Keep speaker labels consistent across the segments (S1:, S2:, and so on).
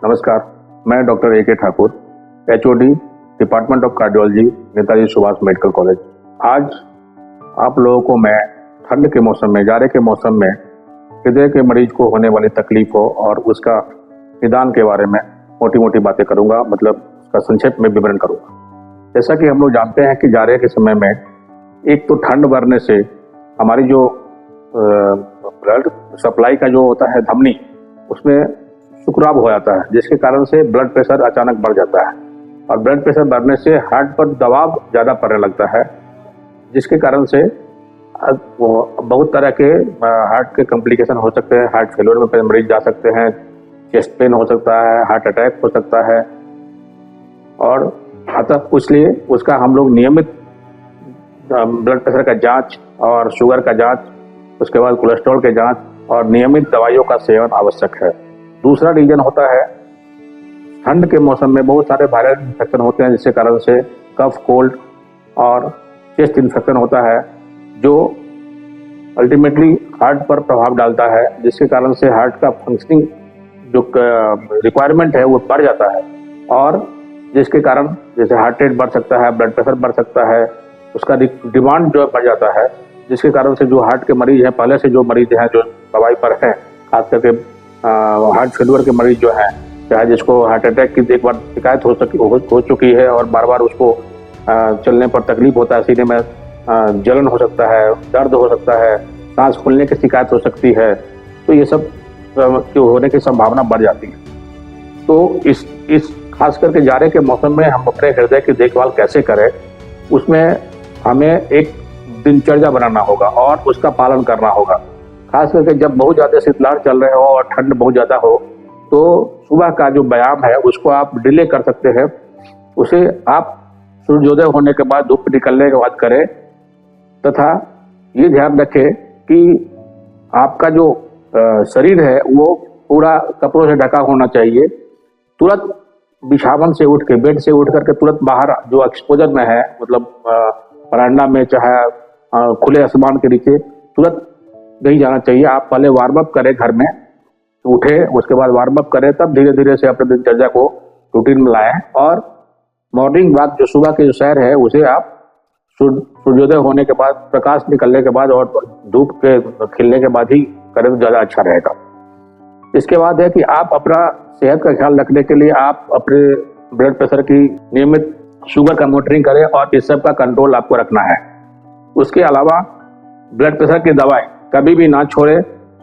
S1: नमस्कार, मैं doctor A K. Thakur, HOD, department of cardiology, Netaji Subhash medical college. आज आप लोगों को मैं ठंड के मौसम में, जाड़े के मौसम में हृदय के मरीज को होने वाली तकलीफों और उसका निदान के बारे में मोटी मोटी बातें करूंगा, मतलब उसका संक्षेप में विवरण करूंगा। जैसा कि हम लोग जानते हैं कि जाड़े के समय में एक तो ठंड बढ़ने से हमारी जो ब्लड सप्लाई का जो होता है धमनी, उसमें सुखराब हो जाता है, जिसके कारण से ब्लड प्रेशर अचानक बढ़ जाता है और ब्लड प्रेशर बढ़ने से हार्ट पर दबाव ज़्यादा पड़ने लगता है, जिसके कारण से बहुत तरह के हार्ट के कॉम्प्लिकेशन हो सकते हैं। हार्ट फेलियर में मरीज जा सकते हैं, चेस्ट पेन हो सकता है, हार्ट अटैक हो सकता है। और अतः इसलिए उसका हम लोग नियमित ब्लड प्रेशर का जांच और शुगर का जांच, उसके बाद कोलेस्ट्रॉल के जांच और नियमित दवाइयों का सेवन आवश्यक है। दूसरा रीजन होता है, ठंड के मौसम में बहुत सारे वायरल इन्फेक्शन होते हैं, जिसके कारण से कफ, कोल्ड और चेस्ट इन्फेक्शन होता है, जो अल्टीमेटली हार्ट पर प्रभाव डालता है, जिसके कारण से हार्ट का फंक्शनिंग जो रिक्वायरमेंट है वो बढ़ जाता है और जिसके कारण जैसे हार्ट रेट बढ़ सकता है, ब्लड प्रेशर बढ़ सकता है, उसका डिमांड जो बढ़ जाता है, जिसके कारण से जो हार्ट के मरीज हैं, पहले से जो मरीज हैं, जो दवाई पर हैं, खास करके हार्ट फेलियर के मरीज जो हैं, चाहे जिसको हार्ट अटैक की एक बार शिकायत हो चुकी है और बार बार उसको चलने पर तकलीफ होता है, सीने में जलन हो सकता है, दर्द हो सकता है, सांस फूलने की शिकायत हो सकती है, तो ये सब होने की संभावना बढ़ जाती है। तो इस खास करके जाड़े के मौसम में हम अपने हृदय की देखभाल कैसे करें, उसमें हमें एक दिनचर्या बनाना होगा और उसका पालन करना होगा। खास करके जब बहुत ज़्यादा शीतलहर चल रहे हो और ठंड बहुत ज़्यादा हो, तो सुबह का जो व्यायाम है उसको आप डिले कर सकते हैं। उसे आप सूर्योदय होने के बाद, धूप निकलने के बाद करें, तथा ये ध्यान रखें कि आपका जो शरीर है वो पूरा कपड़ों से ढका होना चाहिए। तुरंत बिछावन से उठ के, बेड से उठ करके तुरंत बाहर जो एक्सपोजर में है, मतलब बरामदा में चाहे खुले आसमान के नीचे, तुरंत नहीं जाना चाहिए। आप पहले वार्म अप करें, घर में उठे, उसके बाद वार्म अप करें, तब धीरे धीरे से अपने दिनचर्या को रूटीन में लाएं। और मॉर्निंग वॉक, जो सुबह की जो सैर है, उसे आप सूर्योदय होने के बाद, प्रकाश निकलने के बाद और धूप के खिलने के बाद ही करें तो ज़्यादा अच्छा रहेगा। इसके बाद है कि आप अपना सेहत का ख्याल रखने के लिए आप अपने ब्लड प्रेशर की नियमित शुगर का मॉनिटरिंग करें और इस सब का कंट्रोल आपको रखना है। उसके अलावा ब्लड प्रेशर की दवाई कभी भी ना छोड़े,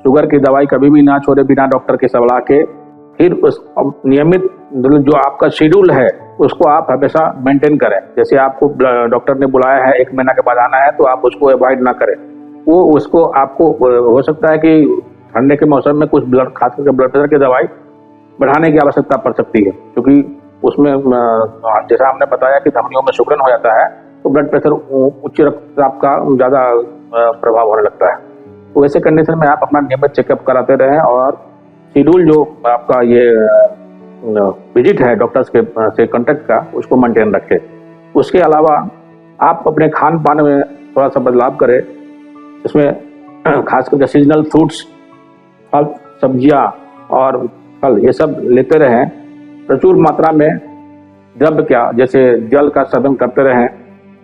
S1: शुगर की दवाई कभी भी ना छोड़े बिना डॉक्टर की सलाह के। फिर उस नियमित जो आपका शेड्यूल है उसको आप हमेशा मेंटेन करें। जैसे आपको डॉक्टर ने बुलाया है 1 महीना के बाद आना है, तो आप उसको अवॉइड ना करें। वो उसको आपको हो सकता है कि ठंडे के मौसम में कुछ खास करके ब्लड प्रेशर की दवाई बढ़ाने की आवश्यकता पड़ सकती है, क्योंकि उसमें जैसा हमने बताया कि धमनियों में सिकुड़न हो जाता है, तो ब्लड प्रेशर, उच्च रक्तचाप का ज़्यादा प्रभाव होने लगता है। तो ऐसे कंडीशन में आप अपना नियमित चेकअप कराते रहें और शेड्यूल जो आपका ये विजिट है डॉक्टर्स के से कॉन्टेक्ट का, उसको मेंटेन रखें। उसके अलावा आप अपने खान पान में थोड़ा सा बदलाव करें। इसमें खास करके सीजनल फ्रूट्स, फल, सब्जियां और फल, ये सब लेते रहें। प्रचुर मात्रा में द्रव्य जैसे जल का सेवन करते रहें।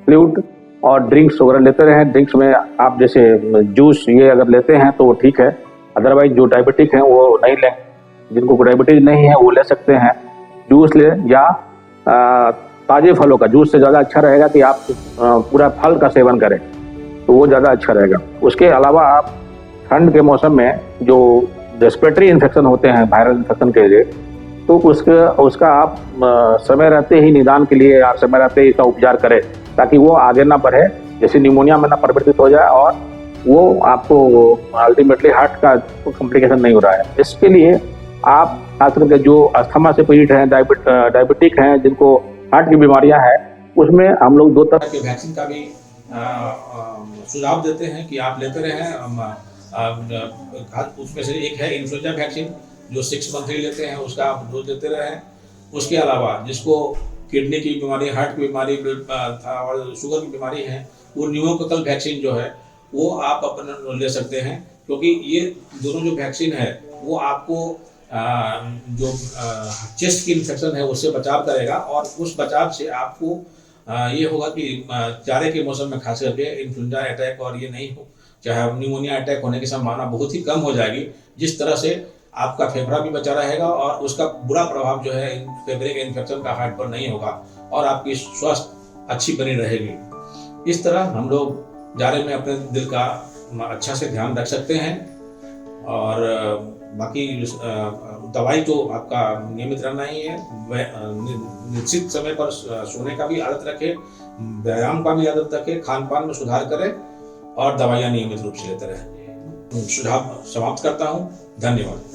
S1: फ्लूइड और ड्रिंक्स वगैरह लेते रहें। ड्रिंक्स में आप जैसे जूस, ये अगर लेते हैं तो वो ठीक है, अदरवाइज जो डायबिटिक हैं वो नहीं लें। जिनको डायबिटीज नहीं है वो ले सकते हैं, जूस लें, या ताजे फलों का जूस से ज़्यादा अच्छा रहेगा कि आप पूरा फल का सेवन करें, तो वो ज़्यादा अच्छा रहेगा। उसके अलावा आप ठंड के मौसम में जो रेस्पिरेटरी इन्फेक्शन होते हैं, वायरल इन्फेक्शन के लिए, तो उसका आप समय रहते ही निदान के लिए आप समय रहते ही इसका उपचार करें, ताकि वो आगे ना बढ़े, जैसे निमोनिया में ना परिवर्तित हो जाए और वो आपको अल्टीमेटली हार्ट का कॉम्प्लिकेशन नहीं हो रहा है। इसके लिए आप खास करके जो अस्थमा से पीड़ित हैं, डायबिटिक हैं, जिनको हार्ट की बीमारियां हैं, उसमें हम लोग 2 तरह
S2: के वैक्सीन का भी सुझाव देते हैं कि आप लेते रहें। उसमें से एक है इन्फ्लुएंजा वैक्सीन, जो 6 मंथली लेते हैं, उसका आप डोज लेते रहें। उसके अलावा जिसको किडनी की बीमारी, हार्ट की बीमारी और शुगर की बीमारी है, वो न्यूमोकोकल वैक्सीन जो है वो आप अपना ले सकते हैं, क्योंकि ये दोनों जो वैक्सीन है वो आपको जो चेस्ट की इन्फेक्शन है उससे बचाव करेगा, और उस बचाव से आपको ये होगा कि जाड़े के मौसम में खास करके इन्फ्लुएंजा अटैक और ये नहीं हो, चाहे निमोनिया अटैक होने की संभावना बहुत ही कम हो जाएगी, जिस तरह से आपका फेफड़ा भी बचा रहेगा और उसका बुरा प्रभाव जो है फेफड़े के इन्फेक्शन का हार्ट पर नहीं होगा, और आपकी स्वास्थ्य अच्छी बनी रहेगी। इस तरह हम लोग जाड़े में अपने दिल का अच्छा से ध्यान रख सकते हैं। और बाकी दवाई तो आपका नियमित रहना ही है, निश्चित समय पर सोने का भी आदत रखें, व्यायाम का भी आदत रखें, खान पान में सुधार करें और दवाइयाँ नियमित रूप से लेते रहें। सुझाव समाप्त करता हूँ। धन्यवाद।